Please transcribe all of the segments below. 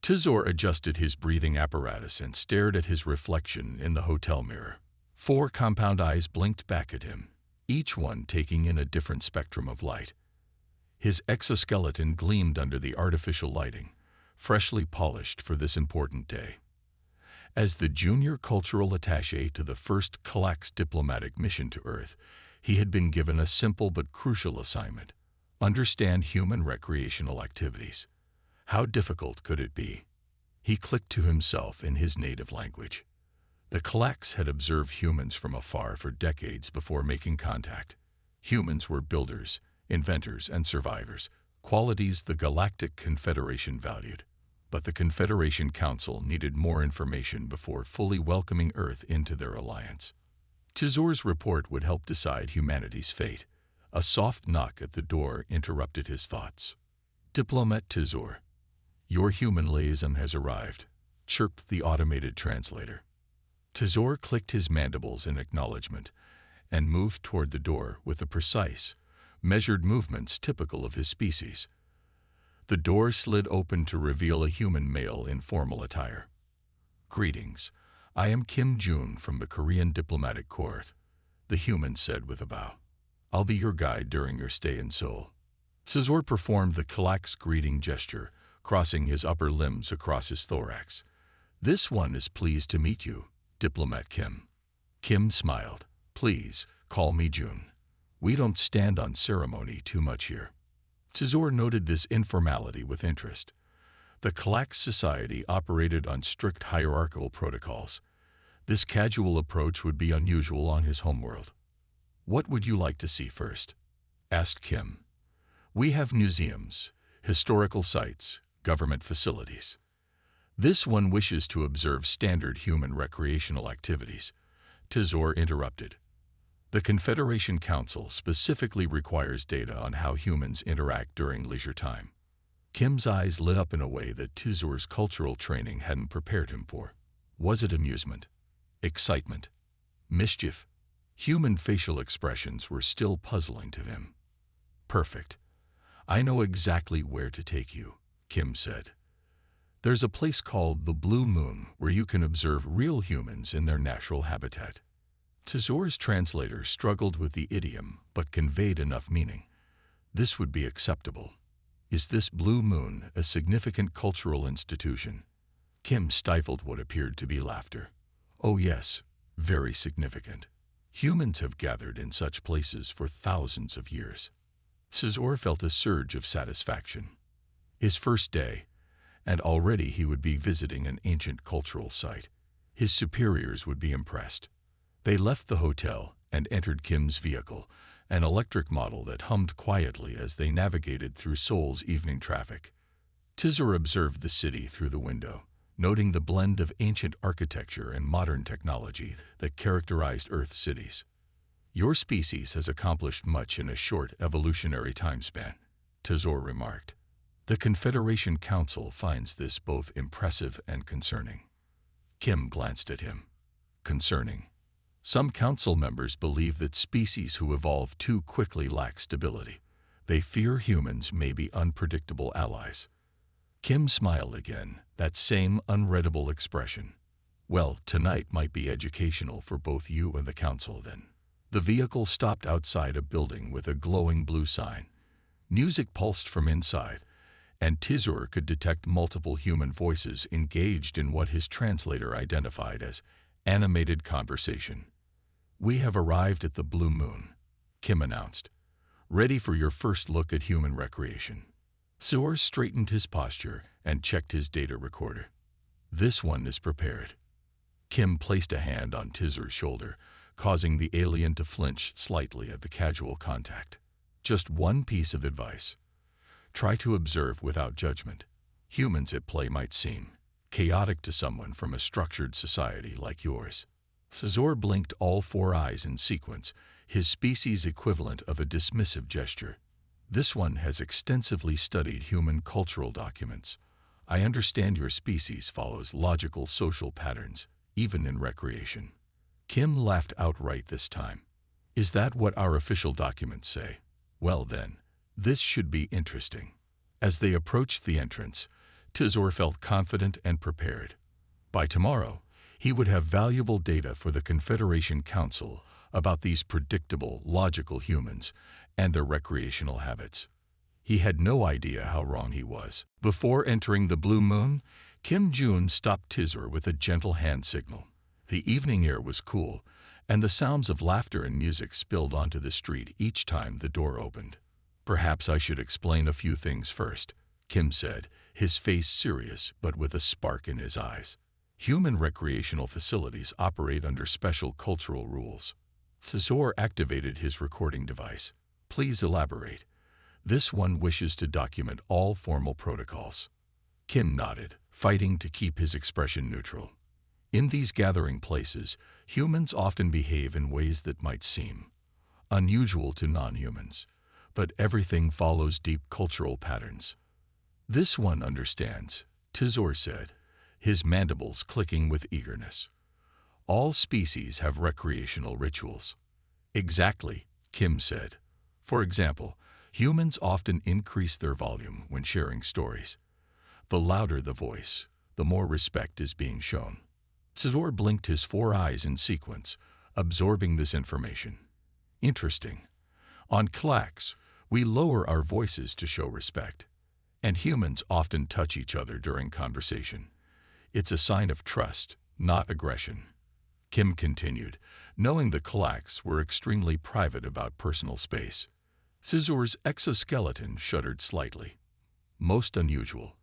Tizor adjusted his breathing apparatus and stared at his reflection in the hotel mirror. 4 compound eyes blinked back at him, each one taking in a different spectrum of light. His exoskeleton gleamed under the artificial lighting, freshly polished for this important day. As the junior cultural attaché to the first CHFY diplomatic mission to Earth, he had been given a simple but crucial assignment: understand human recreational activities. How difficult could it be? He clicked to himself in his native language. The CHFY had observed humans from afar for decades before making contact. Humans were builders, inventors, and survivors, qualities the Galactic Confederation valued. But the Confederation Council needed more information before fully welcoming Earth into their alliance. Tizor's report would help decide humanity's fate. A soft knock at the door interrupted his thoughts. "Diplomat Tizor, your human liaison has arrived," chirped the automated translator. Tizor clicked his mandibles in acknowledgement and moved toward the door with the precise, measured movements typical of his species. The door slid open to reveal a human male in formal attire. "Greetings. I am Kim Jun from the Korean Diplomatic Court," the human said with a bow. "I'll be your guide during your stay in Seoul." Tizor performed the CHFY's greeting gesture, crossing his upper limbs across his thorax. "This one is pleased to meet you, Diplomat Kim." Kim smiled. "Please, call me Jun. We don't stand on ceremony too much here." Tizor noted this informality with interest. The CHFY society operated on strict hierarchical protocols. This casual approach would be unusual on his homeworld. "What would you like to see first?" asked Kim. "We have museums, historical sites, government facilities." "This one wishes to observe standard human recreational activities," Tizor interrupted. "The Confederation Council specifically requires data on how humans interact during leisure time." Kim's eyes lit up in a way that Tizor's cultural training hadn't prepared him for. Was it amusement? Excitement? Mischief? Human facial expressions were still puzzling to him. "Perfect. I know exactly where to take you," Kim said. "There's a place called the Blue Moon where you can observe real humans in their natural habitat." Tizor's translator struggled with the idiom, but conveyed enough meaning. This would be acceptable. Is this Blue Moon a significant cultural institution? Kim stifled what appeared to be laughter. "Oh yes, very significant. Humans have gathered in such places for thousands of years." Tizor felt a surge of satisfaction. His first day, and already he would be visiting an ancient cultural site. His superiors would be impressed. They left the hotel and entered Kim's vehicle, an electric model that hummed quietly as they navigated through Seoul's evening traffic. Tizor observed the city through the window, noting the blend of ancient architecture and modern technology that characterized Earth's cities. "Your species has accomplished much in a short evolutionary time span," Tizor remarked. "The Confederation Council finds this both impressive and concerning." Kim glanced at him. "Concerning? Some council members believe that species who evolve too quickly lack stability. They fear humans may be unpredictable allies." Kim smiled again, that same unreadable expression. "Well, tonight might be educational for both you and the council then." The vehicle stopped outside a building with a glowing blue sign. Music pulsed from inside, and Tizor could detect multiple human voices engaged in what his translator identified as animated conversation. "We have arrived at the Blue Moon," Kim announced. "Ready for your first look at human recreation." Tizor straightened his posture and checked his data recorder. "This one is prepared." Kim placed a hand on Tizor's shoulder, causing the alien to flinch slightly at the casual contact. "Just one piece of advice. Try to observe without judgment. Humans at play might seem chaotic to someone from a structured society like yours." Tizor blinked all 4 eyes in sequence, his species equivalent of a dismissive gesture. "This one has extensively studied human cultural documents. I understand your species follows logical social patterns, even in recreation." Kim laughed outright this time. "Is that what our official documents say? Well then, this should be interesting." As they approached the entrance, Tizor felt confident and prepared. By tomorrow, he would have valuable data for the Confederation Council about these predictable, logical humans and their recreational habits. He had no idea how wrong he was. Before entering the Blue Moon, Kim Jun stopped Tizor with a gentle hand signal. The evening air was cool, and the sounds of laughter and music spilled onto the street each time the door opened. "Perhaps I should explain a few things first," Kim said, his face serious but with a spark in his eyes. "Human recreational facilities operate under special cultural rules." Tizor activated his recording device. "Please elaborate. This one wishes to document all formal protocols." Kim nodded, fighting to keep his expression neutral. "In these gathering places, humans often behave in ways that might seem unusual to non-humans, but everything follows deep cultural patterns." "This one understands," Tizor said, his mandibles clicking with eagerness. "All species have recreational rituals." "Exactly," Kim said. "For example, humans often increase their volume when sharing stories. The louder the voice, the more respect is being shown." Tizor blinked his 4 eyes in sequence, absorbing this information. "Interesting. On Klax, we lower our voices to show respect, and humans often touch each other during conversation. It's a sign of trust, not aggression." Kim continued, knowing the Klax were extremely private about personal space. Tizor's exoskeleton shuddered slightly. "Most unusual.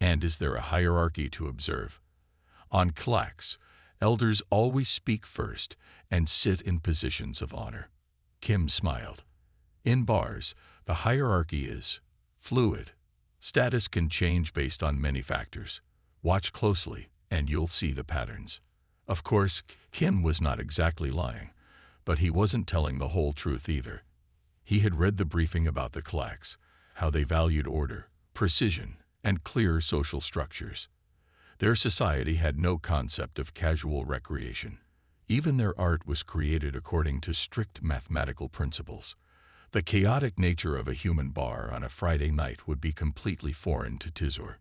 And is there a hierarchy to observe?" "On Klax, elders always speak first and sit in positions of honor." Kim smiled. "In bars, the hierarchy is fluid. Status can change based on many factors. Watch closely, and you'll see the patterns." Of course, Kim was not exactly lying, but he wasn't telling the whole truth either. He had read the briefing about the Klax, how they valued order, precision, and clear social structures. Their society had no concept of casual recreation. Even their art was created according to strict mathematical principles. The chaotic nature of a human bar on a Friday night would be completely foreign to Tizor.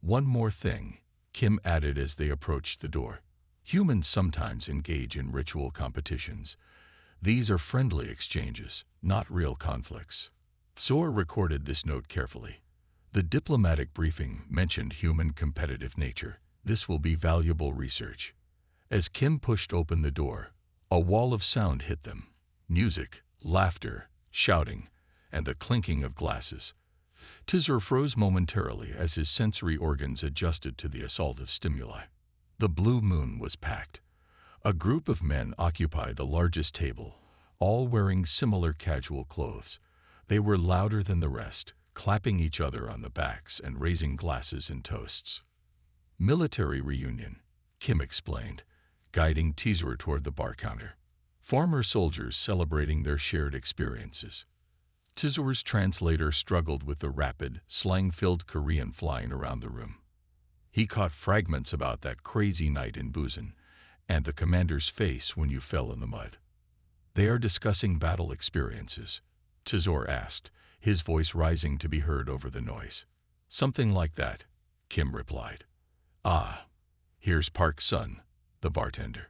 "One more thing," Kim added as they approached the door. "Humans sometimes engage in ritual competitions. These are friendly exchanges, not real conflicts." Tizor recorded this note carefully. The diplomatic briefing mentioned human competitive nature. This will be valuable research. As Kim pushed open the door, a wall of sound hit them. Music, laughter, shouting, and the clinking of glasses. Tizor froze momentarily as his sensory organs adjusted to the assault of stimuli. The Blue Moon was packed. A group of men occupied the largest table, all wearing similar casual clothes. They were louder than the rest, clapping each other on the backs and raising glasses and toasts. "Military reunion," Kim explained, guiding Tizor toward the bar counter. "Former soldiers celebrating their shared experiences." Tizor's translator struggled with the rapid, slang-filled Korean flying around the room. He caught fragments about that crazy night in Busan and the commander's face when you fell in the mud. "They are discussing battle experiences," Tizor asked, his voice rising to be heard over the noise. "Something like that," Kim replied. "Ah, here's Park's son," the bartender.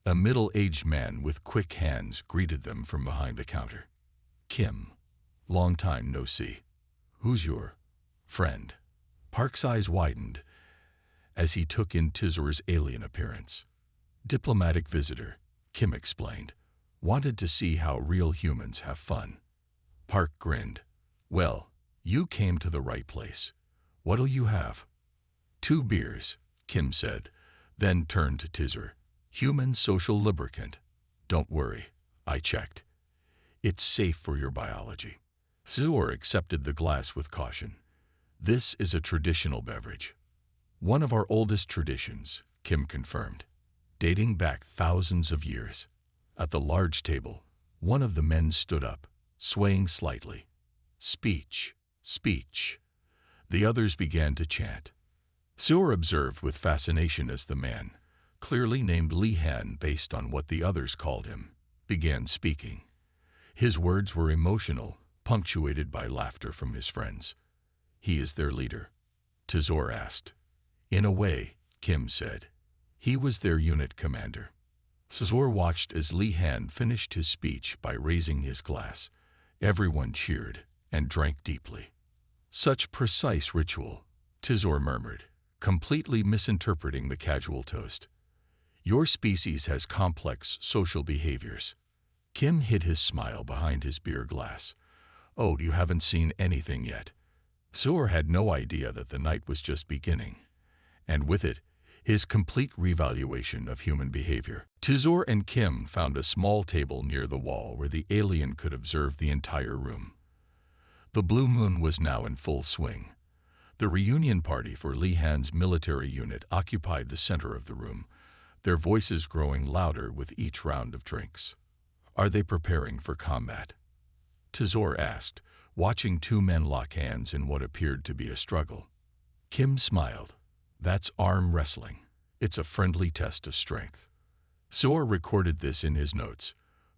A middle-aged man with quick hands greeted them from behind the counter. "Kim, long time no see. Who's your friend?" Park's eyes widened as he took in Tizor's alien appearance. "Diplomatic visitor," Kim explained. "Wanted to see how real humans have fun." Park grinned. "Well, you came to the right place. What'll you have?" "2 beers, Kim said, then turned to Tizor. "Human social lubricant. Don't worry, I checked. It's safe for your biology." Tizor accepted the glass with caution. "This is a traditional beverage." "One of our oldest traditions," Kim confirmed, "dating back thousands of years." At the large table, one of the men stood up, swaying slightly. "Speech, speech." The others began to chant. Tizor observed with fascination as the man, clearly named Li Han based on what the others called him, began speaking. His words were emotional, punctuated by laughter from his friends. "He is their leader. Tizor asked. In a way, Kim said. He was their unit commander. Tizor watched as Li Han finished his speech by raising his glass. Everyone cheered and drank deeply. Such precise ritual, Tizor murmured, completely misinterpreting the casual toast. Your species has complex social behaviors. Kim hid his smile behind his beer glass. Oh, you haven't seen anything yet. Tizor had no idea that the night was just beginning, and with it, his complete revaluation of human behavior. Tizor and Kim found a small table near the wall where the alien could observe the entire room. The blue moon was now in full swing. The reunion party for Li Han's military unit occupied the center of the room, their voices growing louder with each round of drinks. Are they preparing for combat? Tizor asked, watching two men lock hands in what appeared to be a struggle. Kim smiled. That's arm wrestling. It's a friendly test of strength. Tizor recorded this in his notes.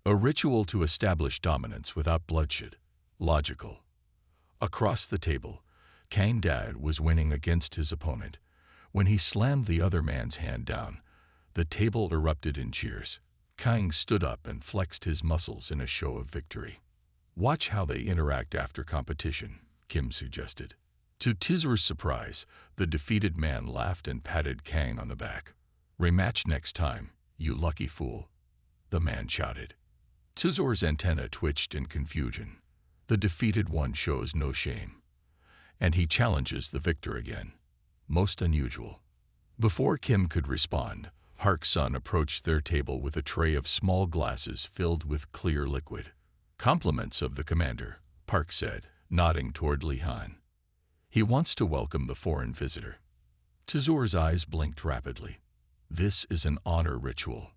A ritual to establish dominance without bloodshed. Logical. Across the table, Kang Dad was winning against his opponent. When he slammed the other man's hand down, the table erupted in cheers. Kang stood up and flexed his muscles in a show of victory. Watch how they interact after competition, Kim suggested. To Tizor's surprise, the defeated man laughed and patted Kang on the back. Rematch next time, you lucky fool, the man shouted. Tizor's antenna twitched in confusion. The defeated one shows no shame. And he challenges the victor again. Most unusual. Before Kim could respond, Hark's son approached their table with a tray of small glasses filled with clear liquid. Compliments of the commander, Park said, nodding toward Li Han. He wants to welcome the foreign visitor. Tizor's eyes blinked rapidly. This is an honor ritual.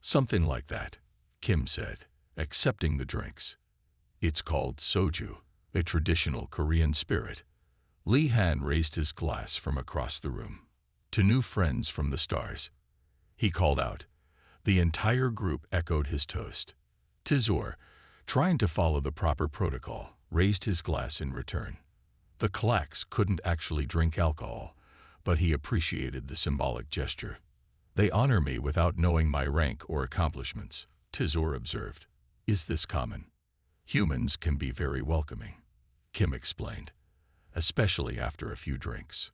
Something like that, Kim said, accepting the drinks. It's called soju, a traditional Korean spirit. Li Han raised his glass from across the room. To new friends from the stars. He called out. The entire group echoed his toast. Tizor, trying to follow the proper protocol, raised his glass in return. The Klaks couldn't actually drink alcohol, but he appreciated the symbolic gesture. They honor me without knowing my rank or accomplishments, Tizor observed. Is this common? Humans can be very welcoming, Kim explained, especially after a few drinks.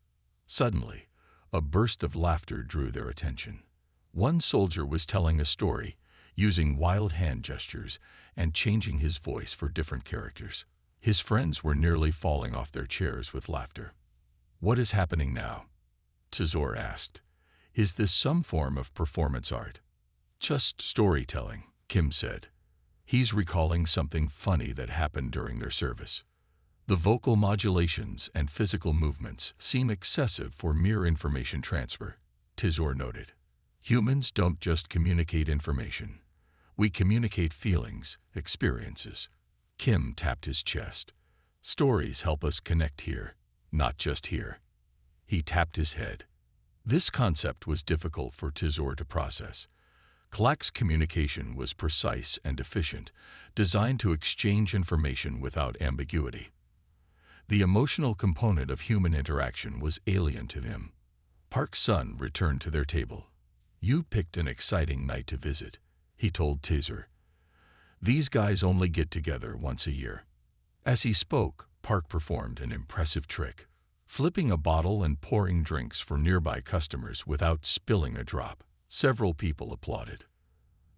Suddenly, a burst of laughter drew their attention. One soldier was telling a story, using wild hand gestures and changing his voice for different characters. His friends were nearly falling off their chairs with laughter. What is happening now? Tizor asked. Is this some form of performance art? Just storytelling, Kim said. He's recalling something funny that happened during their service. The vocal modulations and physical movements seem excessive for mere information transfer, Tizor noted. Humans don't just communicate information. We communicate feelings, experiences. Kim tapped his chest. Stories help us connect here, not just here. He tapped his head. This concept was difficult for Tizor to process. Klak's communication was precise and efficient, designed to exchange information without ambiguity. The emotional component of human interaction was alien to him. Park's son returned to their table. You picked an exciting night to visit, he told Tizor. These guys only get together once a year. As he spoke, Park performed an impressive trick, flipping a bottle and pouring drinks for nearby customers without spilling a drop. Several people applauded.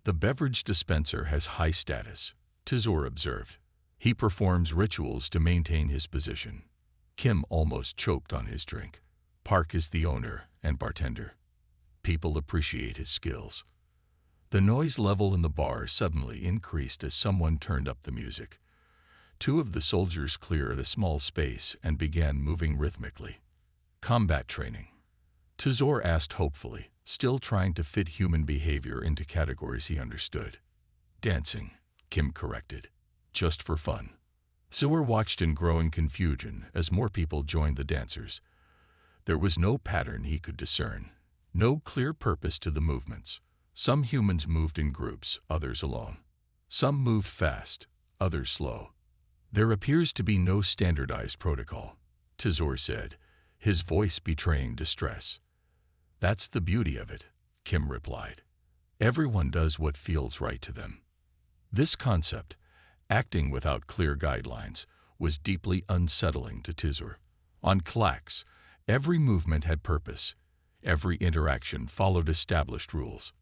The beverage dispenser has high status, Tizor observed. He performs rituals to maintain his position. Kim almost choked on his drink. Park is the owner and bartender. People appreciate his skills. The noise level in the bar suddenly increased as someone turned up the music. Two of the soldiers cleared a small space and began moving rhythmically. Combat training. Tizor asked hopefully, still trying to fit human behavior into categories he understood. Dancing, Kim corrected. Just for fun. Tizor watched in growing confusion as more people joined the dancers. There was no pattern he could discern, no clear purpose to the movements. Some humans moved in groups, others alone. Some moved fast, others slow. There appears to be no standardized protocol, Tizor said, his voice betraying distress. "That's the beauty of it," Kim replied. "Everyone does what feels right to them." This concept, acting without clear guidelines, was deeply unsettling to Tizur. On Klax, every movement had purpose. Every interaction followed established rules.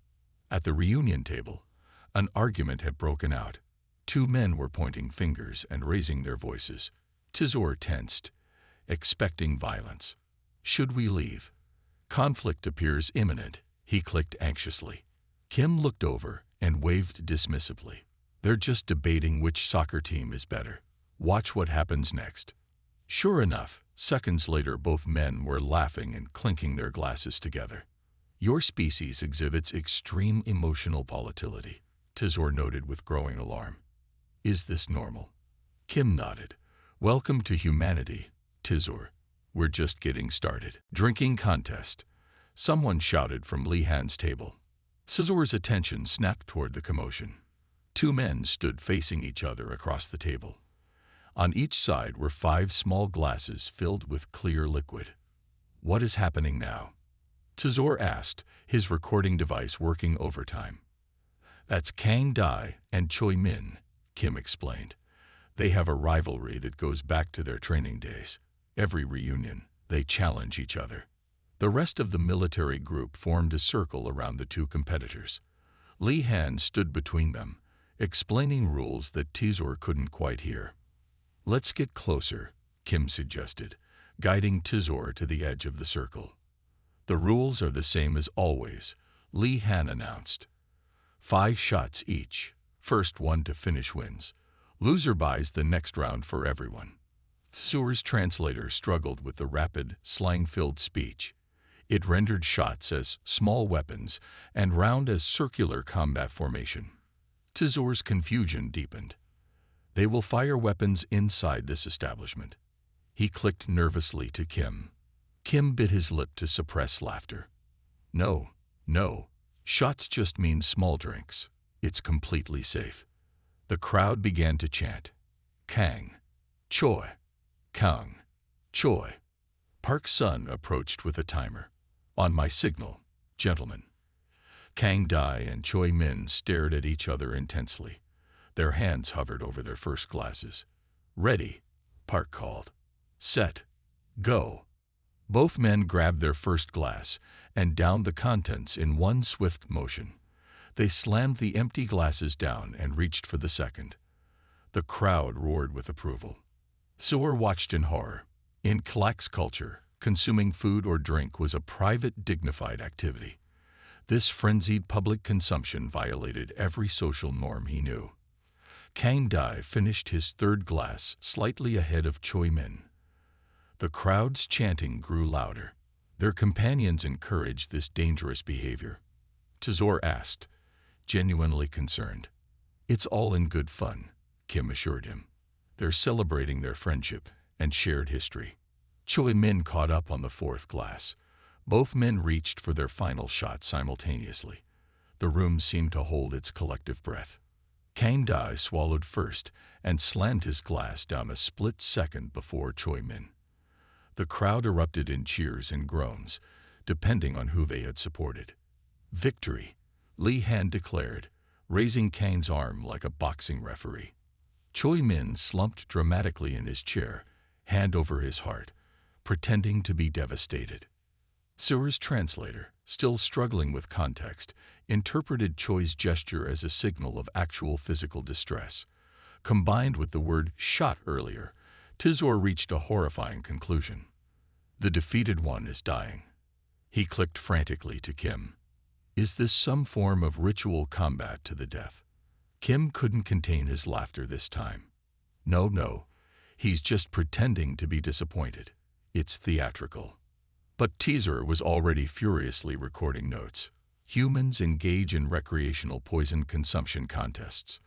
At the reunion table, an argument had broken out. Two men were pointing fingers and raising their voices. Tizur tensed, expecting violence. "Should we leave? Conflict appears imminent," he clicked anxiously. Kim looked over and waved dismissively. "They're just debating which soccer team is better. Watch what happens next." Sure enough, seconds later both men were laughing and clinking their glasses together. "Your species exhibits extreme emotional volatility," Tizur noted with growing alarm. "Is this normal?" Kim nodded. "Welcome to humanity, Tizur. We're just getting started." Drinking contest. Someone shouted from Lihan's table. Tizur's attention snapped toward the commotion. Two men stood facing each other across the table. On each side were 5 small glasses filled with clear liquid. "What is happening now?" Tizur asked, his recording device working overtime. "That's Kang Dai and Choi Min," Kim explained. "They have a rivalry that goes back to their training days. Every reunion, they challenge each other." The rest of the military group formed a circle around the two competitors. Lihan stood between them, explaining rules that Tizur couldn't quite hear. "Let's get closer," Kim suggested, guiding Tizur to the edge of the circle. "The rules are the same as always," Lihan announced. 5 shots each. First one to finish wins. Loser buys the next round for everyone. Tizur's translator struggled with the rapid, slang-filled speech. It rendered shots as small weapons and round as circular combat formation. Tizur's confusion deepened. "They will fire weapons inside this establishment." He clicked nervously to Kim. Kim bit his lip to suppress laughter. No. Shots just mean small drinks. It's completely safe." The crowd began to chant. "Kang. Choi. Kang. Choi." Park Sun approached with a timer. "On my signal, gentlemen." Kang Dai and Choi Min stared at each other intensely. Their hands hovered over their first glasses. "Ready," Park called. "Set. Go." Both men grabbed their first glass and downed the contents in one swift motion. They slammed the empty glasses down and reached for the second. The crowd roared with approval. Tizur watched in horror. In Klax culture, consuming food or drink was a private, dignified activity. This frenzied public consumption violated every social norm he knew. Kang Dai finished his third glass slightly ahead of Choi Min. The crowd's chanting grew louder. Their companions encouraged this dangerous behavior. Tizur asked, genuinely concerned. "It's all in good fun," Kim assured him. "They're celebrating their friendship and shared history." Choi Min caught up on the fourth glass. Both men reached for their final shot simultaneously. The room seemed to hold its collective breath. Kang Dai swallowed first and slammed his glass down a split second before Choi Min. The crowd erupted in cheers and groans, depending on who they had supported. "Victory," Lihan declared, raising Kang's arm like a boxing referee. Choi Min slumped dramatically in his chair, hand over his heart, pretending to be devastated. Tizur's translator, still struggling with context, interpreted Choi's gesture as a signal of actual physical distress. Combined with the word "shot" earlier, Tizur reached a horrifying conclusion. "The defeated one is dying." He clicked frantically to Kim. "Is this some form of ritual combat to the death?" Kim couldn't contain his laughter this time. No, he's just pretending to be disappointed. It's theatrical." But Tizur was already furiously recording notes. Humans engage in recreational poison consumption contests.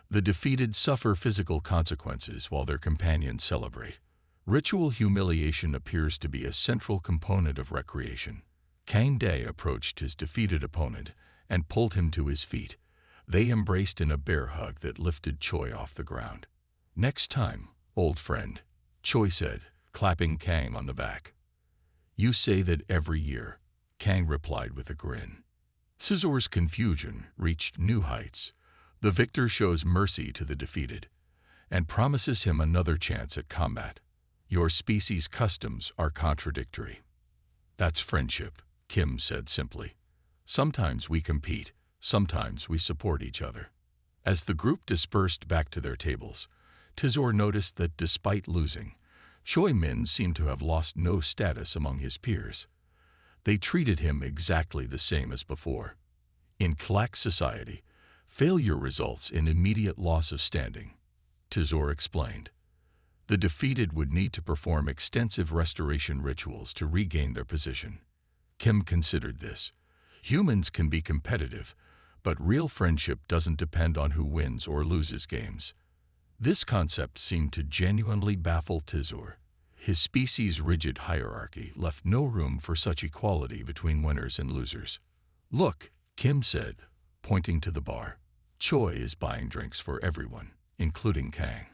The defeated suffer physical consequences while their companions celebrate. Ritual humiliation appears to be a central component of recreation. Kang Dai approached his defeated opponent and pulled him to his feet. They embraced in a bear hug that lifted Choi off the ground. "Next time, old friend," Choi said, clapping Kang on the back. You say that every year, Kang replied with a grin. Scizor's confusion reached new heights. The victor shows mercy to the defeated and promises him another chance at combat. Your species' customs are contradictory. That's friendship, Kim said simply. Sometimes we compete, sometimes we support each other. As the group dispersed back to their tables, Scizor noticed that despite losing, Choi Min seemed to have lost no status among his peers. They treated him exactly the same as before. In Clack society, failure results in immediate loss of standing, Scizor explained. The defeated would need to perform extensive restoration rituals to regain their position. Kim considered this. Humans can be competitive, but real friendship doesn't depend on who wins or loses games. This concept seemed to genuinely baffle Scizor. His species' rigid hierarchy left no room for such equality between winners and losers. Look, Kim said, pointing to the bar. Choi is buying drinks for everyone, including Kang.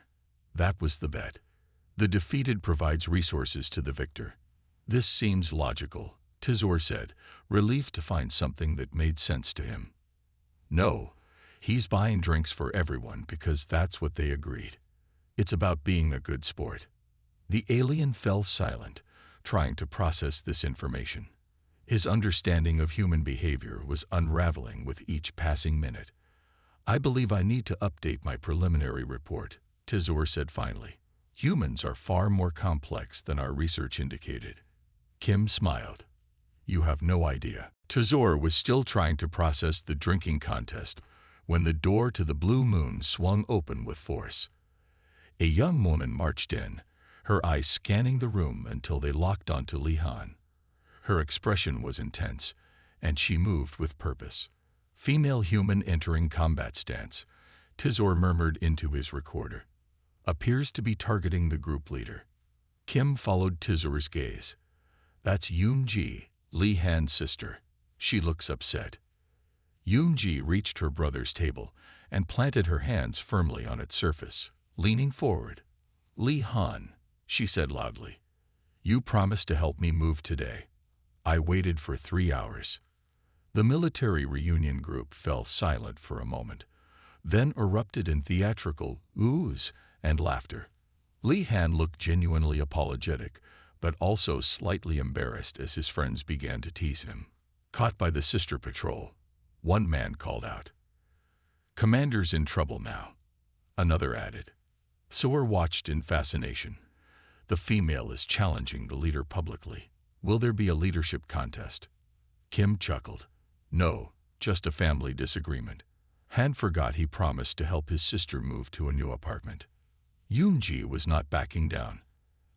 That was the bet. The defeated provides resources to the victor. This seems logical, Scizor said, relieved to find something that made sense to him. No, he's buying drinks for everyone because that's what they agreed. It's about being a good sport. The alien fell silent, trying to process this information. His understanding of human behavior was unraveling with each passing minute. I believe I need to update my preliminary report, Scizor said finally. Humans are far more complex than our research indicated. Kim smiled. You have no idea. Scizor was still trying to process the drinking contest when the door to the Blue Moon swung open with force. A young woman marched in, her eyes scanning the room until they locked onto Li Han. Her expression was intense, and she moved with purpose. Female human entering combat stance, Scizor murmured into his recorder. Appears to be targeting the group leader. Kim followed Scizor's gaze. That's Yoon-ji, Li Han's sister. She looks upset. Yoon-ji reached her brother's table and planted her hands firmly on its surface, leaning forward. Li Han, she said loudly. You promised to help me move today. I waited for 3 hours. The military reunion group fell silent for a moment, then erupted in theatrical oohs and laughter. Li Han looked genuinely apologetic, but also slightly embarrassed as his friends began to tease him. Caught by the sister patrol, one man called out. Commander's in trouble now, another added. Scizor watched in fascination. The female is challenging the leader publicly. Will there be a leadership contest? Kim chuckled. No, just a family disagreement. Han forgot he promised to help his sister move to a new apartment. Yoon-ji was not backing down.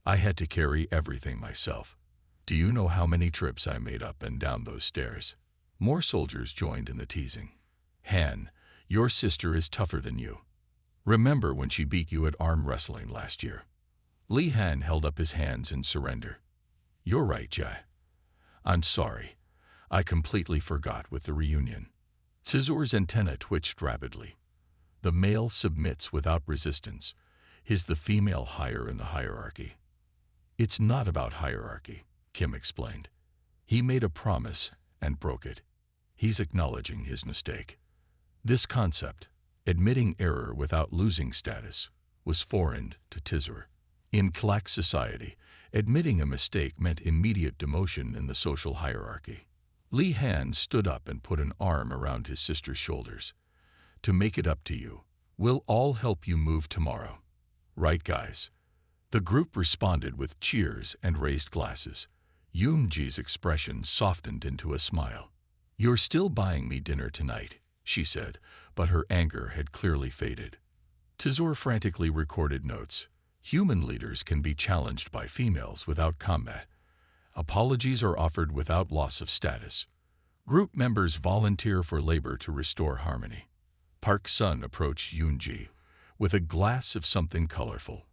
I had to carry everything myself. Do you know how many trips I made up and down those stairs? More soldiers joined in the teasing. Han, your sister is tougher than you. Remember when she beat you at arm wrestling last year? Li Han held up his hands in surrender. You're right, Jai. I'm sorry. I completely forgot with the reunion. Scizor's antenna twitched rapidly. The male submits without resistance. Is the female higher in the hierarchy? It's not about hierarchy, Kim explained. He made a promise and broke it. He's acknowledging his mistake. This concept, admitting error without losing status, was foreign to Scizor. In Clack society, admitting a mistake meant immediate demotion in the social hierarchy. Li Han stood up and put an arm around his sister's shoulders. To make it up to you, we'll all help you move tomorrow. Right, guys? The group responded with cheers and raised glasses. Yoon-ji's expression softened into a smile. You're still buying me dinner tonight, she said, but her anger had clearly faded. Scizor frantically recorded notes. Human leaders can be challenged by females without combat. Apologies are offered without loss of status. Group members volunteer for labor to restore harmony. Park Sun approached Yoon-ji with a glass of something colorful.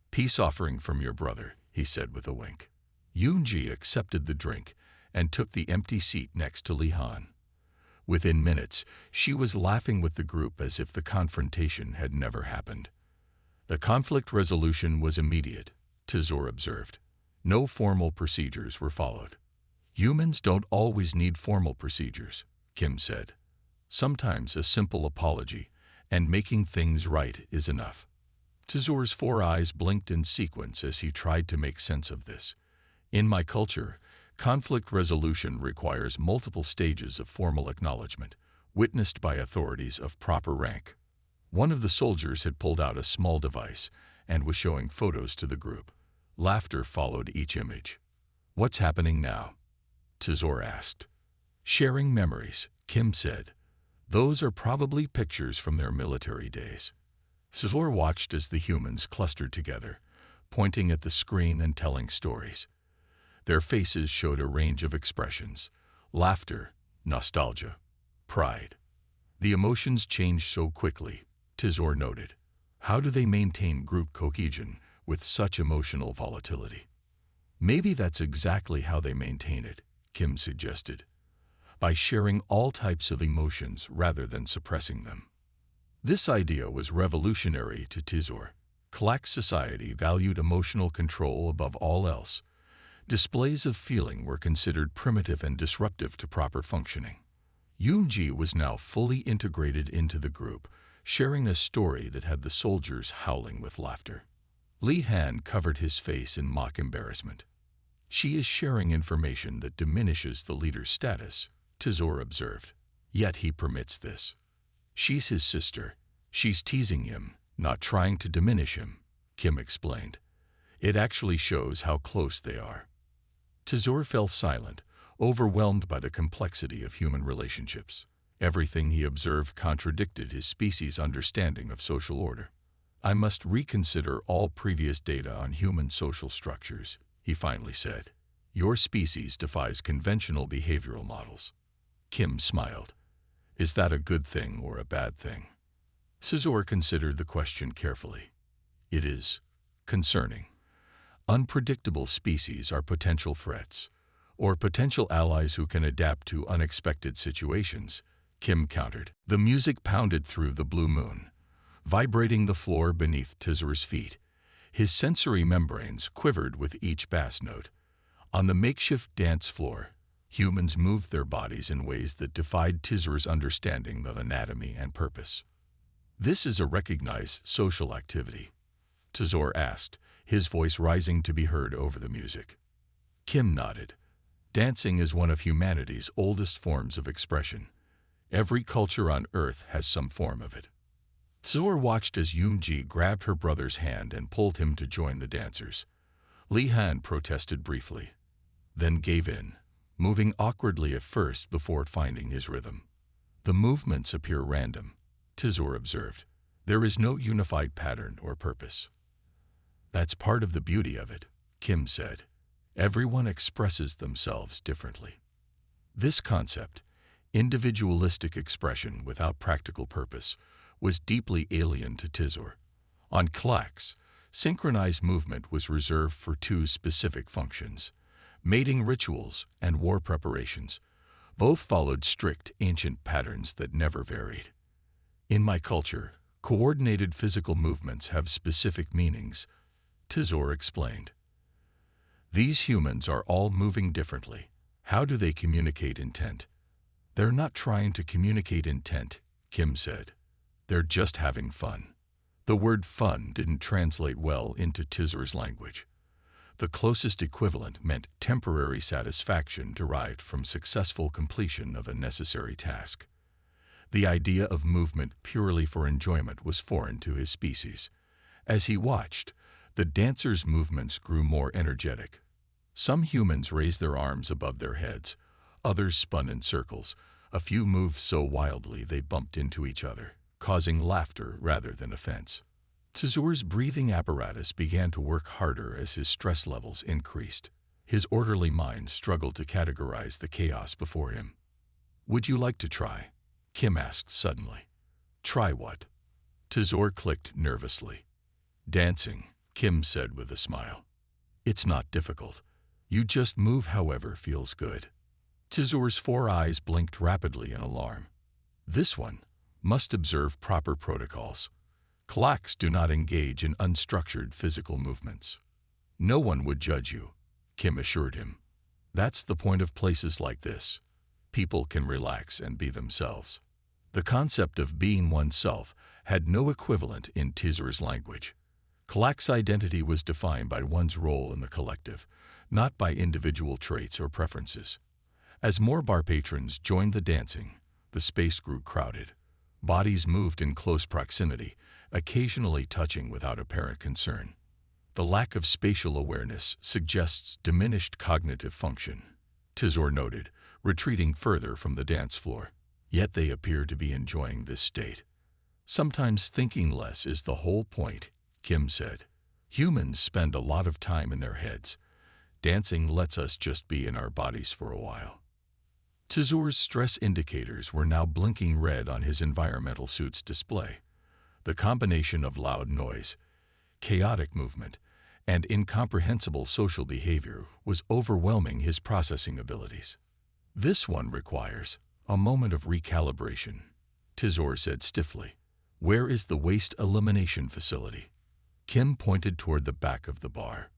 Peace offering from your brother, he said with a wink. Yoon-ji accepted the drink and took the empty seat next to Li Han. Within minutes, she was laughing with the group as if the confrontation had never happened. The conflict resolution was immediate, Scizor observed. No formal procedures were followed. Humans don't always need formal procedures, Kim said. Sometimes a simple apology and making things right is enough. Tizor's 4 eyes blinked in sequence as he tried to make sense of this. In my culture, conflict resolution requires multiple stages of formal acknowledgement, witnessed by authorities of proper rank. One of the soldiers had pulled out a small device and was showing photos to the group. Laughter followed each image. "What's happening now?" Tizor asked. "Sharing memories," Kim said. "Those are probably pictures from their military days." Tizor watched as the humans clustered together, pointing at the screen and telling stories. Their faces showed a range of expressions: laughter, nostalgia, pride. The emotions changed so quickly, Tizor noted. How do they maintain group cohesion with such emotional volatility? "Maybe that's exactly how they maintain it," Kim suggested, "by sharing all types of emotions rather than suppressing them." This idea was revolutionary to Tizor. Kalak society valued emotional control above all else. Displays of feeling were considered primitive and disruptive to proper functioning. Yoonji was now fully integrated into the group, sharing a story that had the soldiers howling with laughter. Lee Han covered his face in mock embarrassment. "She is sharing information that diminishes the leader's status," Tizor observed. "Yet he permits this. She's his sister. She's teasing him, not trying to diminish him," Kim explained. "It actually shows how close they are." Tizor fell silent, overwhelmed by the complexity of human relationships. Everything he observed contradicted his species' understanding of social order. "I must reconsider all previous data on human social structures," he finally said. "Your species defies conventional behavioral models." Kim smiled. "Is that a good thing or a bad thing?" Tizor considered the question carefully. "It is concerning. Unpredictable species are potential threats, or potential allies who can adapt to unexpected situations," Kim countered. The music pounded through the blue moon, vibrating the floor beneath Tizor's feet. His sensory membranes quivered with each bass note. On the makeshift dance floor, humans moved their bodies in ways that defied Tizor's understanding of anatomy and purpose. "This is a recognized social activity?" Tizor asked, his voice rising to be heard over the music. Kim nodded. "Dancing is one of humanity's oldest forms of expression. Every culture on Earth has some form of it." Tizor watched as Yoonji grabbed her brother's hand and pulled him to join the dancers. Lee Han protested briefly, then gave in, moving awkwardly at first before finding his rhythm. "The movements appear random," Tizor observed. "There is no unified pattern or purpose." "That's part of the beauty of it," Kim said. "Everyone expresses themselves differently." This concept, individualistic expression without practical purpose, was deeply alien to Tizor. On Klax, synchronized movement was reserved for 2 specific functions: mating rituals and war preparations. Both followed strict ancient patterns that never varied. "In my culture, coordinated physical movements have specific meanings," Tizor explained. "These humans are all moving differently. How do they communicate intent?" "They're not trying to communicate intent," Kim said. "They're just having fun." The word fun didn't translate well into Tizor's language. The closest equivalent meant temporary satisfaction derived from successful completion of a necessary task. The idea of movement purely for enjoyment was foreign to his species. As he watched, the dancers' movements grew more energetic. Some humans raised their arms above their heads, others spun in circles. A few moved so wildly they bumped into each other, causing laughter rather than offense. Tizor's breathing apparatus began to work harder as his stress levels increased. His orderly mind struggled to categorize the chaos before him. "Would you like to try?" Kim asked suddenly. "Try what?" Tizor clicked nervously. "Dancing," Kim said with a smile. "It's not difficult. You just move however feels good." Tizor's 4 eyes blinked rapidly in alarm. "This one must observe proper protocols. Klaks do not engage in unstructured physical movements." "No one would judge you," Kim assured him. That's the point of places like this. People can relax and be themselves. The concept of being oneself had no equivalent in Tizur's language. Kalak's identity was defined by one's role in the collective, not by individual traits or preferences. As more bar patrons joined the dancing, the space grew crowded. Bodies moved in close proximity, occasionally touching without apparent concern. The lack of spatial awareness suggests diminished cognitive function, Tizur noted, retreating further from the dance floor. Yet they appear to be enjoying this state. Sometimes thinking less is the whole point, Kim said. Humans spend a lot of time in their heads. Dancing lets us just be in our bodies for a while. Tizur's stress indicators were now blinking red on his environmental suit's display. The combination of loud noise, chaotic movement, and incomprehensible social behavior was overwhelming his processing abilities. This one requires a moment of recalibration, Tizur said stiffly. Where is the waste elimination facility? Kim pointed toward the back of the bar.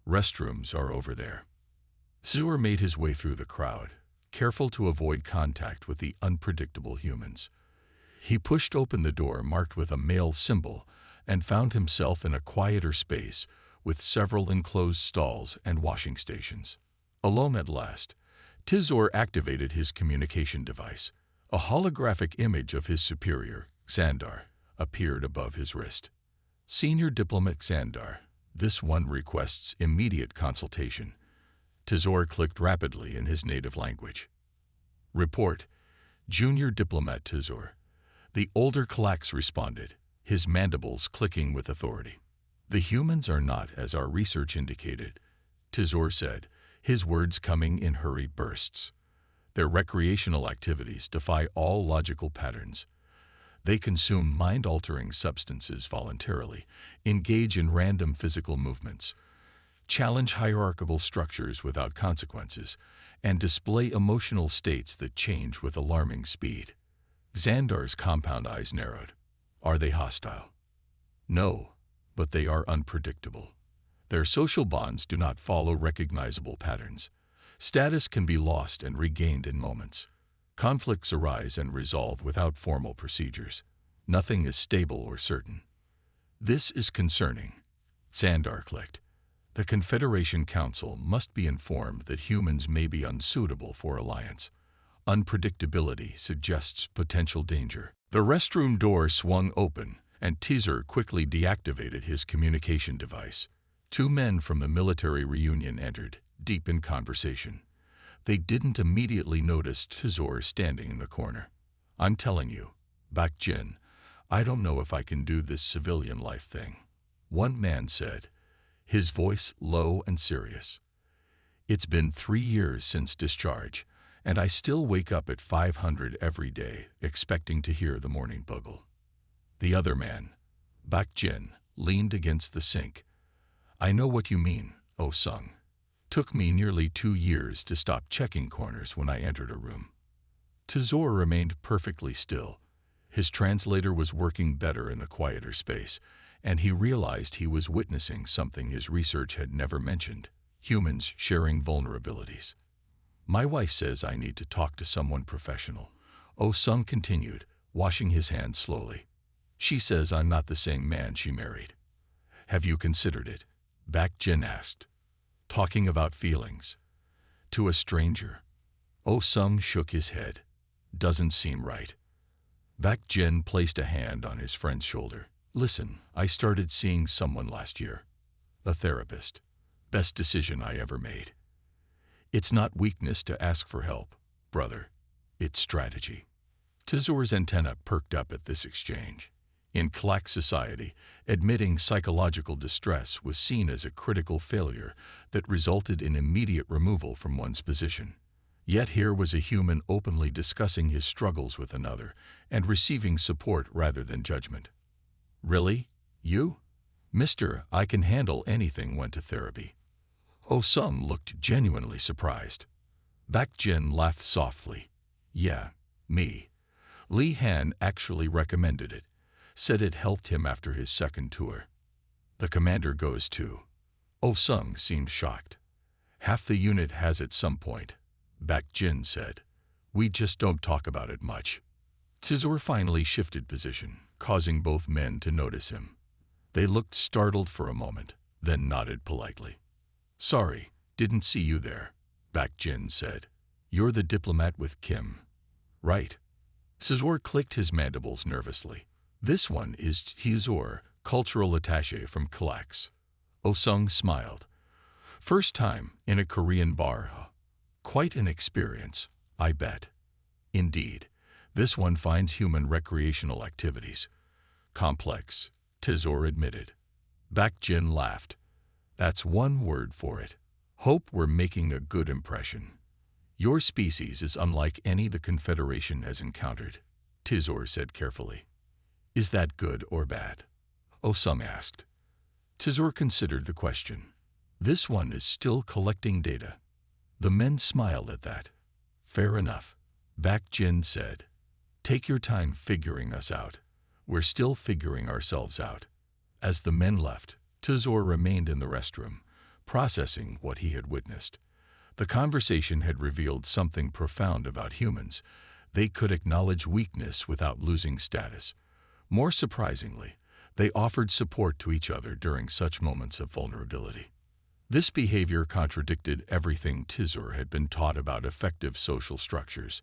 Restrooms are over there. Tizur made his way through the crowd, careful to avoid contact with the unpredictable humans. He pushed open the door marked with a male symbol and found himself in a quieter space with several enclosed stalls and washing stations. Alone at last, Tizur activated his communication device. A holographic image of his superior, Xandar, appeared above his wrist. Senior Diplomat Xandar, this one requests immediate consultation. Tizur clicked rapidly in his native language. Report, Junior Diplomat Tizur. The older Klax responded, his mandibles clicking with authority. The humans are not as our research indicated, Tizur said, his words coming in hurried bursts. Their recreational activities defy all logical patterns. They consume mind-altering substances voluntarily, engage in random physical movements, challenge hierarchical structures without consequences, and display emotional states that change with alarming speed. Xandar's compound eyes narrowed. Are they hostile? No, but they are unpredictable. Their social bonds do not follow recognizable patterns. Status can be lost and regained in moments. Conflicts arise and resolve without formal procedures. Nothing is stable or certain. This is concerning. Xandar clicked. The Confederation Council must be informed that humans may be unsuitable for alliance. Unpredictability suggests potential danger. The restroom door swung open, and Tizur quickly deactivated his communication device. Two men from the military reunion entered, deep in conversation. They didn't immediately notice Tizur standing in the corner. I'm telling you, Bak Jin, I don't know if I can do this civilian life thing, one man said, his voice low and serious. It's been 3 years since discharge, and I still wake up at 500 every day, expecting to hear the morning bugle. The other man, Bak Jin, leaned against the sink. I know what you mean, Oh Sung. Took me nearly 2 years to stop checking corners when I entered a room. Tizur remained perfectly still. His translator was working better in the quieter space, and he realized he was witnessing something his research had never mentioned, humans sharing vulnerabilities. My wife says I need to talk to someone professional, Oh Sung continued, washing his hands slowly. She says I'm not the same man she married. Have you considered it? Bak Jin asked. Talking about feelings. To a stranger. Oh Sung shook his head. Doesn't seem right. Bak Jin placed a hand on his friend's shoulder. Listen, I started seeing someone last year. A therapist. Best decision I ever made. It's not weakness to ask for help, brother. It's strategy. Tizur's antenna perked up at this exchange. In Klax society, admitting psychological distress was seen as a critical failure that resulted in immediate removal from one's position. Yet here was a human openly discussing his struggles with another and receiving support rather than judgment. Really? You? Mister, I can handle anything went to therapy. Oh Sung looked genuinely surprised. Bak Jin laughed softly. Yeah, me. Li Han actually recommended it. Said it helped him after his second tour. The commander goes too. Oh Sung seemed shocked. Half the unit has at some point, Baek Jin said. We just don't talk about it much. Tizor finally shifted position, causing both men to notice him. They looked startled for a moment, then nodded politely. Sorry, didn't see you there, Baek Jin said. You're the diplomat with Kim, right? Tizor clicked his mandibles nervously. This one is Tizor, cultural attaché from Kalax. Oh-sung smiled. First time in a Korean bar, huh? Quite an experience, I bet. Indeed, this one finds human recreational activities complex, Tizor admitted. Baek Jin laughed. That's one word for it. Hope we're making a good impression. Your species is unlike any the Confederation has encountered, Tizor said carefully. Is that good or bad? Oh-sung asked. Tizor considered the question. This one is still collecting data. The men smiled at that. Fair enough, Baek Jin said. Take your time figuring us out. We're still figuring ourselves out. As the men left, Tizor remained in the restroom, processing what he had witnessed. The conversation had revealed something profound about humans. They could acknowledge weakness without losing status. More surprisingly, they offered support to each other during such moments of vulnerability. This behavior contradicted everything Tizor had been taught about effective social structures.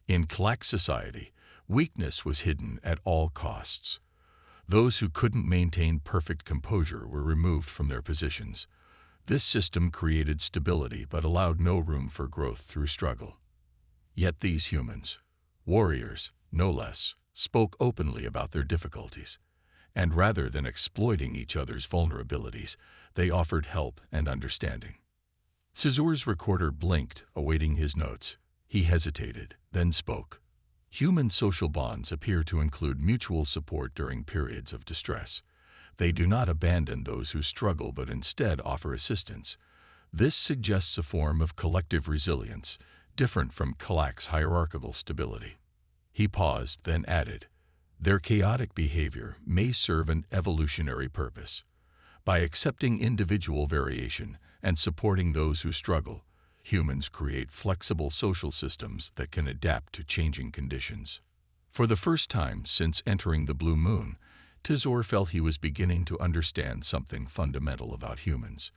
In Kalax society, weakness was hidden at all costs. Those who couldn't maintain perfect composure were removed from their positions. This system created stability but allowed no room for growth through struggle. Yet these humans, warriors, no less, spoke openly about their difficulties. And rather than exploiting each other's vulnerabilities, they offered help and understanding. Tizor's recorder blinked, awaiting his notes. He hesitated, then spoke. Human social bonds appear to include mutual support during periods of distress. They do not abandon those who struggle but instead offer assistance. This suggests a form of collective resilience, different from Kalax's hierarchical stability. He paused, then added, their chaotic behavior may serve an evolutionary purpose. By accepting individual variation and supporting those who struggle, humans create flexible social systems that can adapt to changing conditions. For the first time since entering the Blue Moon, Tizor felt he was beginning to understand something fundamental about humans.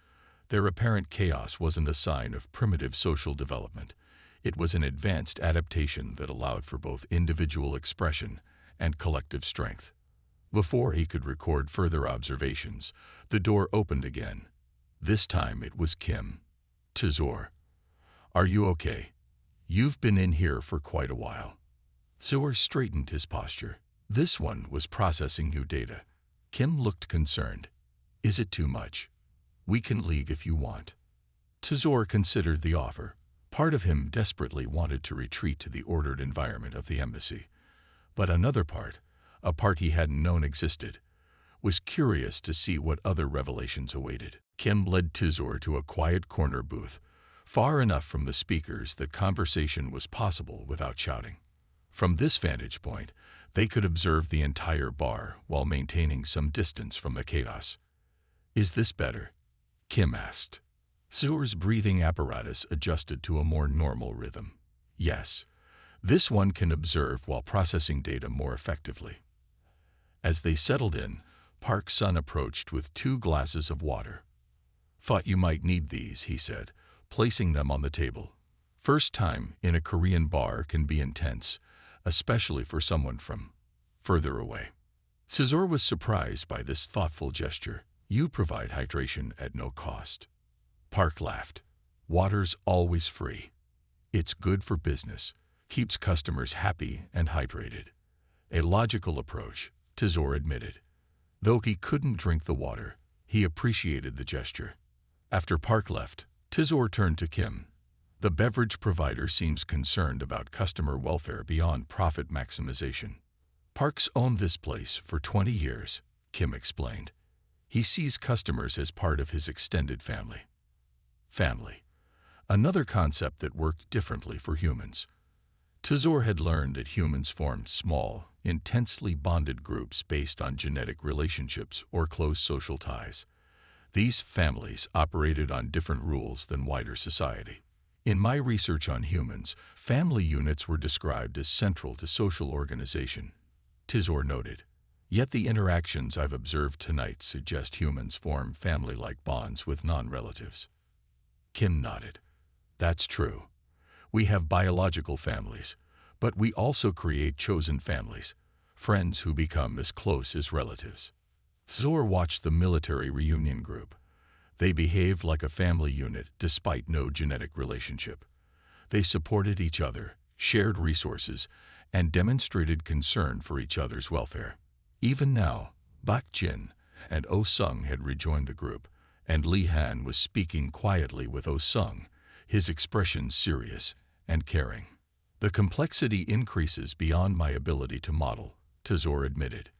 Their apparent chaos wasn't a sign of primitive social development. It was an advanced adaptation that allowed for both individual expression and collective strength. Before he could record further observations, the door opened again. This time it was Kim. Tizor, are you okay? You've been in here for quite a while. Tizor straightened his posture. This one was processing new data. Kim looked concerned. Is it too much? We can leave if you want. Tizor considered the offer. Part of him desperately wanted to retreat to the ordered environment of the embassy. But another part, a part he hadn't known existed, was curious to see what other revelations awaited. Kim led Tizor to a quiet corner booth, far enough from the speakers that conversation was possible without shouting. From this vantage point, they could observe the entire bar while maintaining some distance from the chaos. Is this better? Kim asked. Tizor's breathing apparatus adjusted to a more normal rhythm. Yes. This one can observe while processing data more effectively. As they settled in, Park Sun approached with 2 glasses of water. Thought you might need these, he said, placing them on the table. First time in a Korean bar can be intense, especially for someone from further away. Tizor was surprised by this thoughtful gesture. You provide hydration at no cost. Park laughed. Water's always free. It's good for business. Keeps customers happy and hydrated. A logical approach, Tizor admitted. Though he couldn't drink the water, he appreciated the gesture. After Park left, Tizor turned to Kim. The beverage provider seems concerned about customer welfare beyond profit maximization. Park's owned this place for 20 years, Kim explained. He sees customers as part of his extended family. Family. Another concept that worked differently for humans. Tizor had learned that humans formed small, intensely bonded groups based on genetic relationships or close social ties. These families operated on different rules than wider society. In my research on humans, family units were described as central to social organization, Tizor noted. Yet the interactions I've observed tonight suggest humans form family-like bonds with non-relatives. Kim nodded. That's true. We have biological families, but we also create chosen families, friends who become as close as relatives. Zor watched the military reunion group. They behaved like a family unit despite no genetic relationship. They supported each other, shared resources, and demonstrated concern for each other's welfare. Even now, Bak Jin and Oh Sung had rejoined the group, and Li Han was speaking quietly with Oh Sung, his expression serious and caring. The complexity increases beyond my ability to model, Tizor admitted.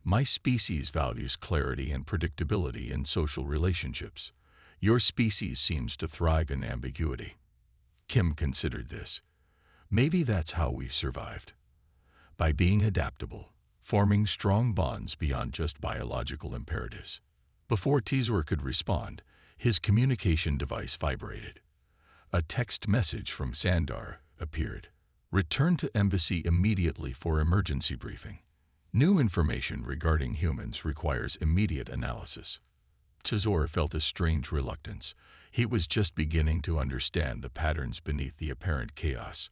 My species values clarity and predictability in social relationships. Your species seems to thrive in ambiguity. Kim considered this. Maybe that's how we've survived. By being adaptable, forming strong bonds beyond just biological imperatives. Before Tizor could respond, his communication device vibrated. A text message from Sandar appeared. Return to embassy immediately for emergency briefing. New information regarding humans requires immediate analysis. Tizor felt a strange reluctance. He was just beginning to understand the patterns beneath the apparent chaos.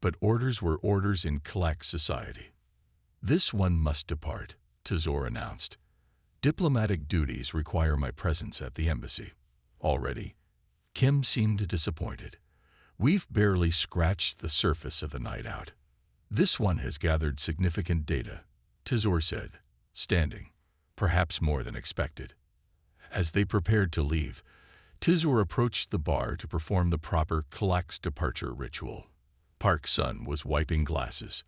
But orders were orders in Kalak society. This one must depart, Tizor announced. Diplomatic duties require my presence at the embassy. Already? Kim seemed disappointed. We've barely scratched the surface of the night out. This one has gathered significant data, Tizor said, standing, perhaps more than expected. As they prepared to leave, Tizor approached the bar to perform the proper Kalak's departure ritual. Park Sun was wiping glasses.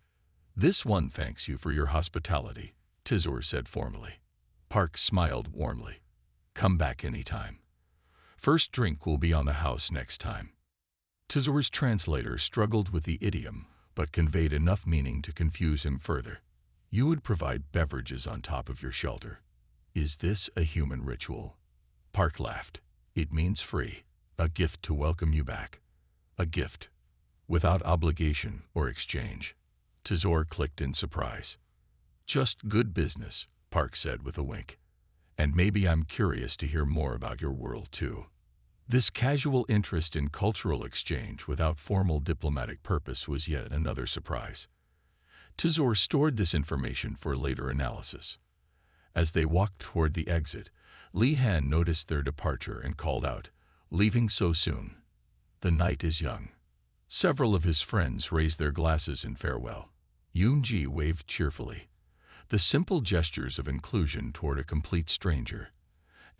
This one thanks you for your hospitality, Tizor said formally. Park smiled warmly. Come back anytime. First drink will be on the house next time. Tizor's translator struggled with the idiom, but conveyed enough meaning to confuse him further. You would provide beverages on top of your shelter. Is this a human ritual? Park laughed. It means free, a gift to welcome you back. A gift, without obligation or exchange. Tizor clicked in surprise. Just good business, Park said with a wink. And maybe I'm curious to hear more about your world too. This casual interest in cultural exchange without formal diplomatic purpose was yet another surprise. Tizor stored this information for later analysis. As they walked toward the exit, Li Han noticed their departure and called out, leaving so soon. The night is young. Several of his friends raised their glasses in farewell. Yoon-ji waved cheerfully. The simple gestures of inclusion toward a complete stranger,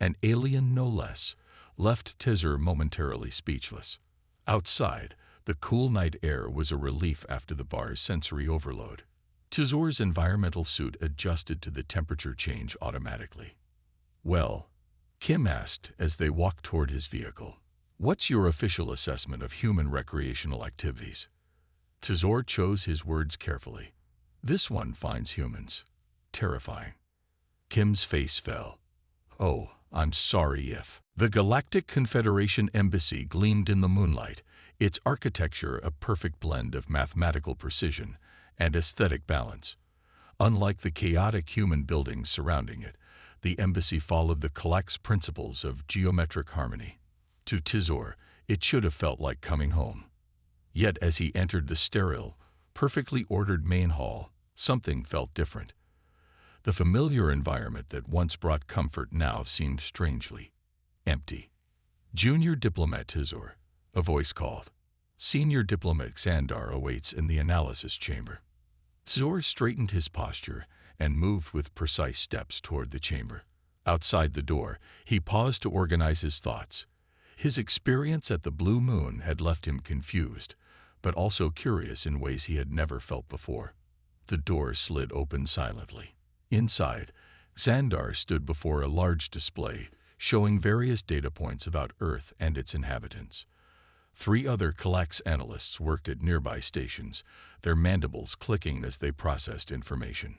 an alien no less, left Tizor momentarily speechless. Outside, the cool night air was a relief after the bar's sensory overload. Tizor's environmental suit adjusted to the temperature change automatically. Well, Kim asked as they walked toward his vehicle, what's your official assessment of human recreational activities? Tizor chose his words carefully. This one finds humans terrifying. Kim's face fell. Oh, I'm sorry if. The Galactic Confederation Embassy gleamed in the moonlight, its architecture a perfect blend of mathematical precision and aesthetic balance. Unlike the chaotic human buildings surrounding it, the embassy followed the Kalak's principles of geometric harmony. To Tizor, it should have felt like coming home. Yet as he entered the sterile, perfectly ordered main hall, something felt different. The familiar environment that once brought comfort now seemed strangely empty. Junior Diplomat Tizor, a voice called. Senior Diplomat Xandar awaits in the analysis chamber. Tizor straightened his posture and moved with precise steps toward the chamber. Outside the door, he paused to organize his thoughts. His experience at the Blue Moon had left him confused, but also curious in ways he had never felt before. The door slid open silently. Inside, Xandar stood before a large display, showing various data points about Earth and its inhabitants. 3 other Kalak's analysts worked at nearby stations, their mandibles clicking as they processed information.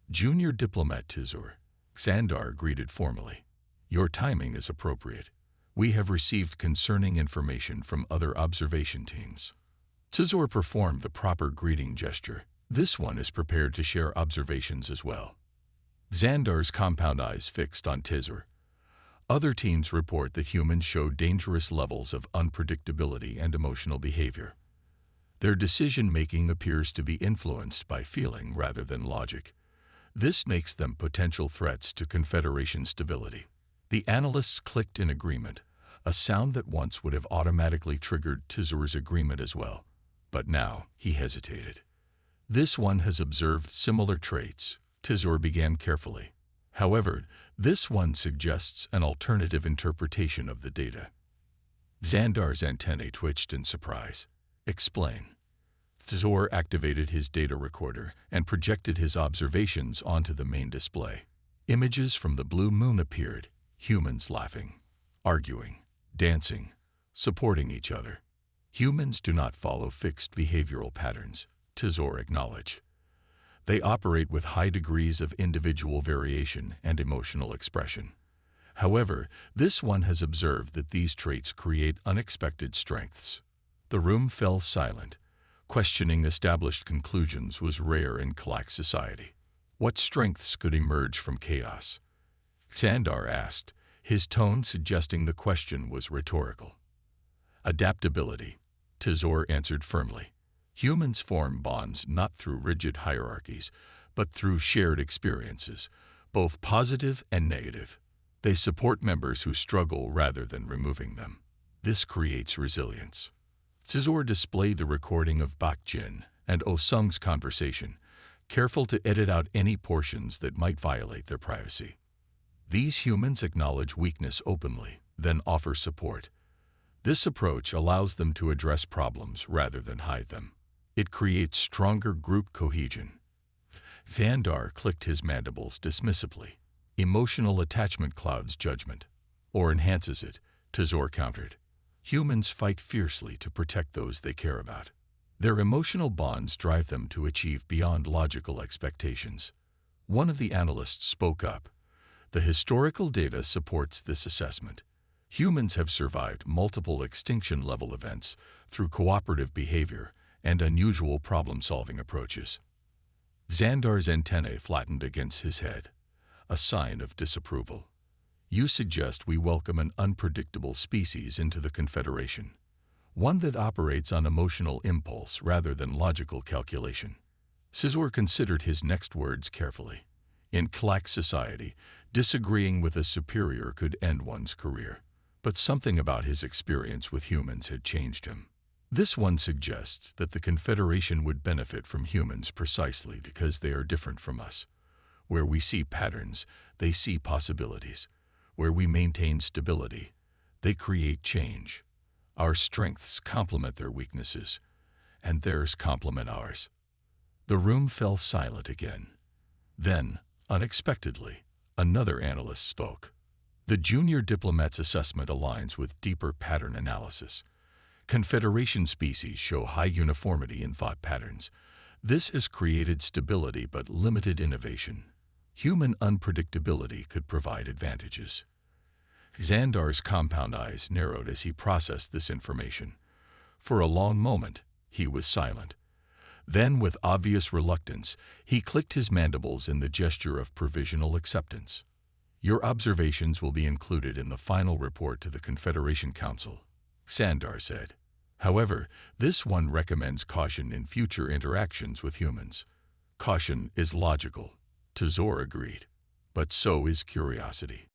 Junior Diplomat Tizor, Xandar greeted formally. Your timing is appropriate. We have received concerning information from other observation teams. Tizor performed the proper greeting gesture. This one is prepared to share observations as well. Xandar's compound eyes fixed on Tizor. Other teams report that humans show dangerous levels of unpredictability and emotional behavior. Their decision-making appears to be influenced by feeling rather than logic. This makes them potential threats to Confederation stability. The analysts clicked in agreement, a sound that once would have automatically triggered Tizor's agreement as well. But now he hesitated. This one has observed similar traits, Tizor began carefully. However, this one suggests an alternative interpretation of the data. Xandar's antennae twitched in surprise. Explain. Tizor activated his data recorder and projected his observations onto the main display. Images from the blue moon appeared, humans laughing, arguing, dancing, supporting each other. Humans do not follow fixed behavioral patterns, Tizor acknowledged. They operate with high degrees of individual variation and emotional expression. However, this one has observed that these traits create unexpected strengths. The room fell silent. Questioning established conclusions was rare in Kalak society. What strengths could emerge from chaos? Xandar asked, his tone suggesting the question was rhetorical. Adaptability, Tizor answered firmly. Humans form bonds not through rigid hierarchies, but through shared experiences, both positive and negative. They support members who struggle rather than removing them. This creates resilience. Tizor displayed the recording of Bakjin and Osung's conversation, careful to edit out any portions that might violate their privacy. These humans acknowledge weakness openly, then offer support. This approach allows them to address problems rather than hide them. It creates stronger group cohesion. Xandar clicked his mandibles dismissively. Emotional attachment clouds judgment, or enhances it, Tizor countered. Humans fight fiercely to protect those they care about. Their emotional bonds drive them to achieve beyond logical expectations. One of the analysts spoke up. The historical data supports this assessment. Humans have survived multiple extinction-level events through cooperative behavior and unusual problem-solving approaches. Xandar's antennae flattened against his head, a sign of disapproval. You suggest we welcome an unpredictable species into the Confederation, one that operates on emotional impulse rather than logical calculation. Tizor considered his next words carefully. In Kalak society, disagreeing with a superior could end one's career. But something about his experience with humans had changed him. This one suggests that the Confederation would benefit from humans precisely because they are different from us. Where we see patterns, they see possibilities. Where we maintain stability, they create change. Our strengths complement their weaknesses, and theirs complement ours. The room fell silent again. Then, unexpectedly, another analyst spoke. The junior diplomat's assessment aligns with deeper pattern analysis. Confederation species show high uniformity in thought patterns. This has created stability but limited innovation. Human unpredictability could provide advantages. Xandar's compound eyes narrowed as he processed this information. For a long moment, he was silent. Then, with obvious reluctance, he clicked his mandibles in the gesture of provisional acceptance. Your observations will be included in the final report to the Confederation Council, Xandar said. However, this one recommends caution in future interactions with humans. Caution is logical, Tizor agreed. But so is curiosity.